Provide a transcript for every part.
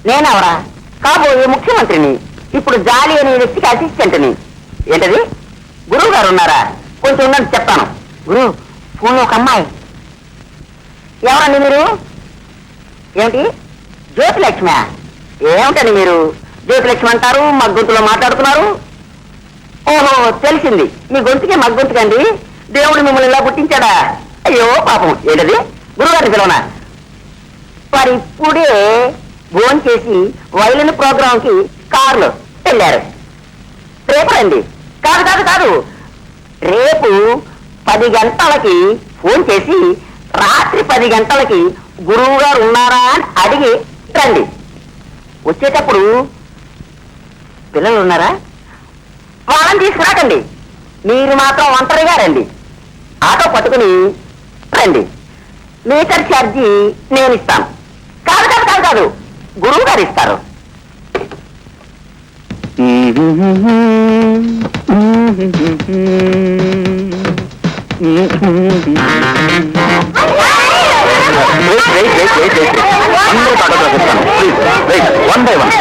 నేనెవరా? కాబోయే ముఖ్యమంత్రిని. ఇప్పుడు జాలి అనే వ్యక్తికి అసిస్టెంట్ని. ఏంటది? గురువు గారు ఉన్నారా? కొంచెం ఉండండి చెప్తాను. గురు, ఫోన్లో ఒక అమ్మాయి. ఎవరండి మీరు? ఏమిటి జ్యోతిలక్ష్మి? ఏమిటండి మీరు జ్యోతిలక్ష్మి అంటారు, మగ్గొంతులో మాట్లాడుతున్నారు? ఓహో, తెలిసింది. మీ గొంతుకే మగ్గొంతుకండి. దేవుడు మిమ్మల్ని ఇలా పుట్టించాడా? అయ్యో పాపం. ఏంటది? గురుగారిని పిలవనా? వారు ఇప్పుడే ఫోన్ చేసి వైలిన్ ప్రోగ్రామ్ కి కారులో వెళ్ళారు. రేపు రండి. కాదు కాదు కాదు, రేపు 10 గంటలకి ఫోన్ చేసి రాత్రి 10 గంటలకి గురువు గారు ఉన్నారా అని అడిగి రండి. వచ్చేటప్పుడు పిల్లలు ఉన్నారా? వాళ్ళని తీసుకురాకండి. మీరు మాత్రం ఒంటరిగా రండి. ఆటో పట్టుకుని రండి. మీటర్ ఛార్జీ నేను ఇస్తాను. కాదు కాదు కాదు కాదు, గురువు గారు ఇస్తారు. One by one.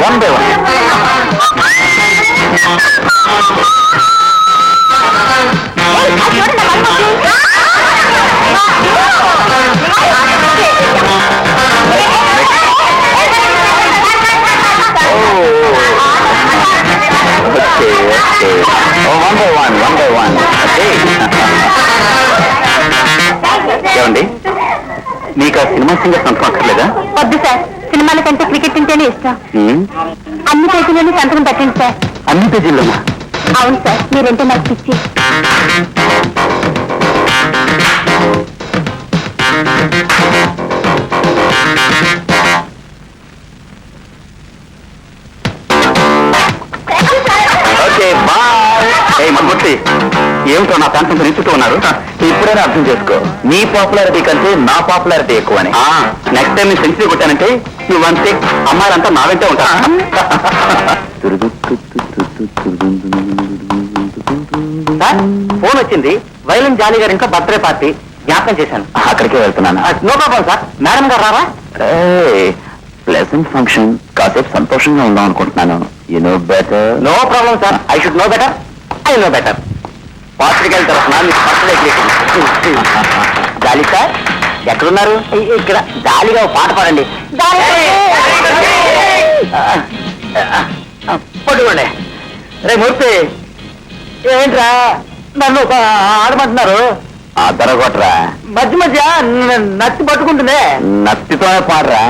ఏమండి, మీకు ఆ సినిమా సింగర్ సంతకం అక్కర్లేదా? వద్దు సార్, సినిమాల కంటే క్రికెట్ తింటేనే ఇష్టం. అన్ని పేజీలోనూ సంతకం పెట్టండి సార్. అన్ని పేజీల్లోనా? అవును సార్, మీరంటే నాకు పిచ్చి. Okay bye. మమ్మూర్తి, ఏమిటో నా ప్రాంతం నిలుచుతూ ఉన్నారు. ఇప్పుడైనా అర్థం చేసుకో, నీ పాపులారిటీ కంటే నా పాపులారిటీ ఎక్కువ అని. నెక్స్ట్ టైం నేను సెంచరీ కొట్టానంటే నువ్వంతే అమ్మాయిలంతా నా వెంటే ఉంటా. ఫోన్ వచ్చింది. వైలిన్ జాలి గారి ఇంట్లో బర్త్డే పార్టీ జ్ఞాపకం చేశాను. అక్కడికే వెళ్తున్నాను. No problem sir. మేడం గారు రారా? ప్లెజెంట్ ఫంక్షన్, కాసేపు సంతోషంగా ఉందాం అనుకుంటున్నాను. You know better. No problem sir. I should know better. I know better. పాత్రికల తరఫున మీకు బర్త్డే జాలి సార్ ఎక్కడున్నారు? ఇక్కడ జాలిగా పాట పాడండి. పట్టుకోండి. రే మూర్తి, ఏంట్రా నన్ను ఆడమంటున్నారు? అద్దరగొట్టరా. మధ్య మధ్య నత్తి పట్టుకుంటుందే. నత్తితోనే పాడరా.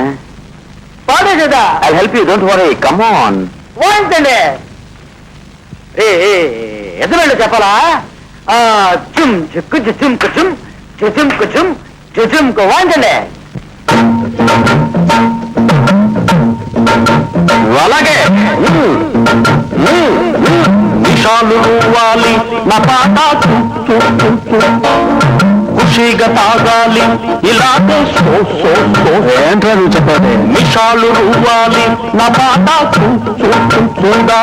పాడే కదా. I help you, don't worry. Come on. ఓంటండి. ఎదురండి చెప్పాలా? చుమ్ చుక్కు చుమ్ కుచుమ్ చుచుమ్ కుచుమ్ చుచుమ్ కు వాంటండి. అలాగే విషాలు వాలి నా పాట ఖుషిగా తాగాలి ఇలాగే ఏంట్రా నువ్వు చెప్పాలి. మిషాలు రువ్వాలి నా పాట చూడా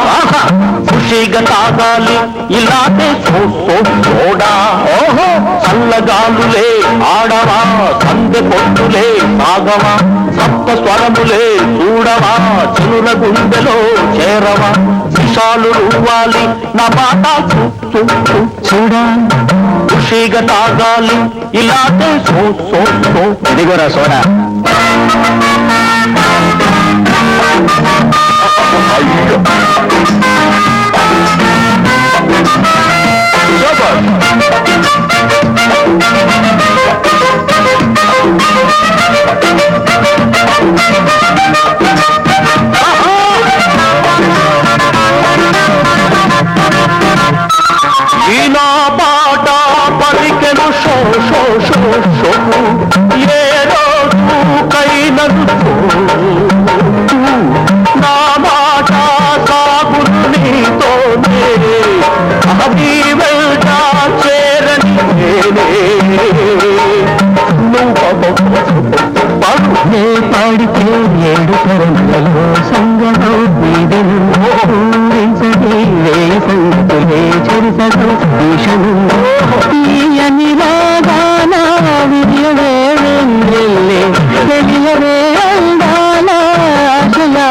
ఖుషిగా తాగాలి ఇలాగే సోడా. ఓహో, చల్లగాలులే ఆడవా, సందె పొట్టులే సాగవా, సప్త స్వరములే చూడవా, చిరుల గుండెలో చేరవా. విషాలు రువ్వాలి నా పాట చూడా ఖుషిగా తాగాలి ఇలాగే ఇదిగోరా సోడా. ఈనా పాట పలికెను షో షో షో షో ఏ రోజు కైనను నా మాట సాగులు నీతోనే అది వెళ్తా చేరని నువ్వు పాడితే 7 తరంలో సంగలో వీధులు సంగతులే చరిసలు భీషణు తీయని రాగాన విరియవే వెళ్ళే తెలియవే అందాల ఆశయా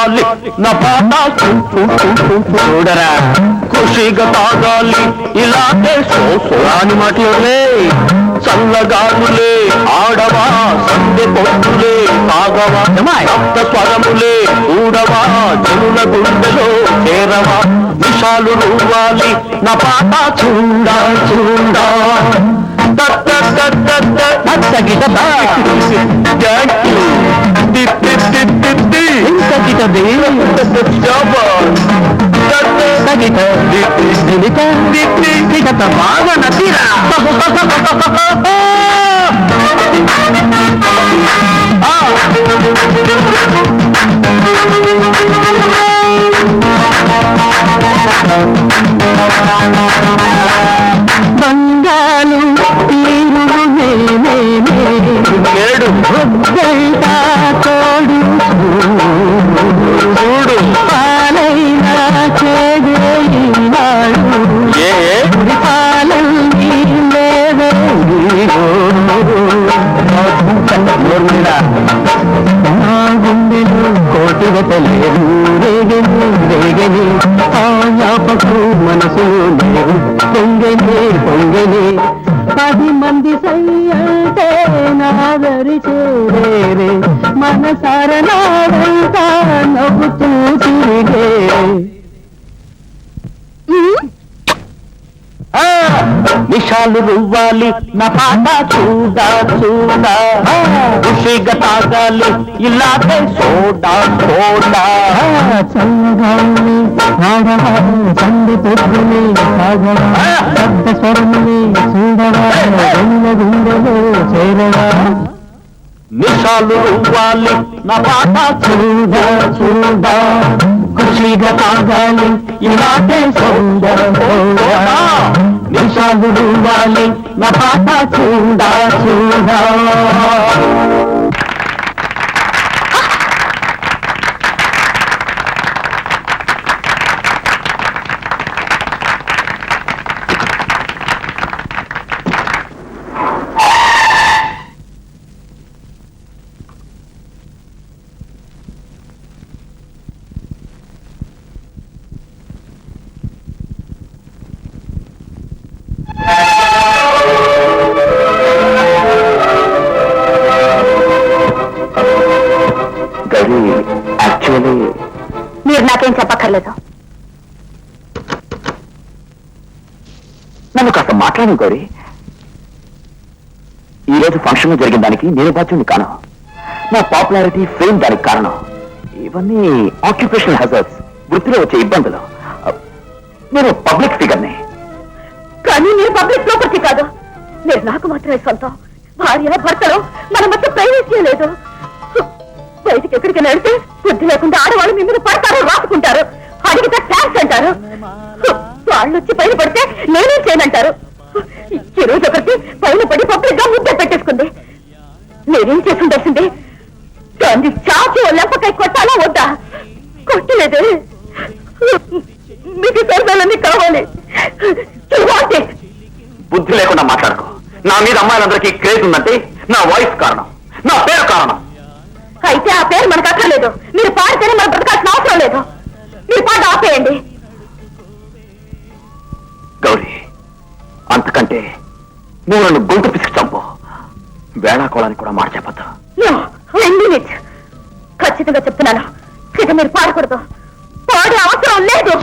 రువ్వాలి నా పాట చూడరా ఖుషిగా తాగాలి ఇలాగే సోసోరాని మాటలులే చల్లగానులే ఆడవా సందె పొట్టులే తాగవా సప్త స్వరములే ఊడవా జనుల గుండెలో చేరవా విషాలు రువ్వాలి నా పాట చూడా చూడా బాగా నదిరా బంగాలు నేడు తోడు చూడు పాలైనా చేదేనాడు పాలన్నీ లేదే గుండెలు కోటి వెతలేరు రేగని రేగని ఆయాపకు మనసు లేవు పొంగని పొంగని 10 మంది సయ్యంటే నాదరి చేరే మనసార నాడంతా నవ్వుతూ తిరిగే విషాలు రువ్వాలి నా పాట చూడా చూడా ఖుషిగా తాగాలి ఇలాగే సోడా సోడా చల్లగాలి ఆడవా చండి పొద్దుని తాగవా శబ్ద స్వరముని చూడవా గుండెలో చేరవా నిషాలు రువ్వాలి నా పాట చూడా చూడా ఖుషిగా తాగాలి ఇలాగే సోడా సోడా నిషాలు రువ్వాలి నా పాట చూడా చూడా మీరు నాకేం చెప్పక్కర్లేదు. నన్ను కాస్త మాట్లాడు గౌరీ. ఈ రోజు ఫంక్షన్ జరిగిన దానికి నేను బాధ్యుని కాను. నా పాపులారిటీ ఫేమ్ దానికి కారణం. ఇవన్నీ ఆక్యుపేషనల్ హజార్డ్స్, వృత్తిలో వచ్చే ఇబ్బందులు. నేను పబ్లిక్ ఫిగర్ని. కానీ మీరు పబ్లిక్ ప్రాపర్టీ కాదు. మీరు నాకు మాత్రమే సొంతం. భార్య భర్తలో మన మధ్య ప్రైవసీ లేదు. బయటికి ఎక్కడికి వెళ్తే బుద్ధి లేకుండా ఆడవాళ్ళు మీ మీద పడతారు, రాసుకుంటారు, అడిగితే థ్యాంక్స్ అంటారు. వాళ్ళు వచ్చి పైన పడితే నేనేం చేయనంటారు. ఈ రోజు ఒకటి పైన పడి పబ్లిక్ గా ముద్ద పెట్టేసుకుంది. నేనేం చేసి ఉండాల్సింది? దాన్ని చాచి లెంపకాయ కొట్టాలా వద్దా? కొట్టలేదు. మీకు సరదాలన్నీ కావాలి. బుద్ధి లేకుండా మాట్లాడుకో. నా మీద అమ్మాయిలందరికీ క్రేజ్ ఉందంటే నా వాయిస్ కారణం, నా పేరు కారణం. అయితే ఆ పేరు మనకు అక్కర్లేదు. మీరు పాడితేనే మనం బ్రతకాల్సిన అవసరం లేదు. మీరు పాట ఆపేయండి. గౌరీ, అంతకంటే నువ్వు నన్ను గొంతు పిసికి చంపు. వేళాకోళానికి కూడా మాట చెప్పద్దు. 1 minute ఖచ్చితంగా చెప్తున్నాను. ఇక మీరు పాడకూడదు. పాడే అవసరం లేదు.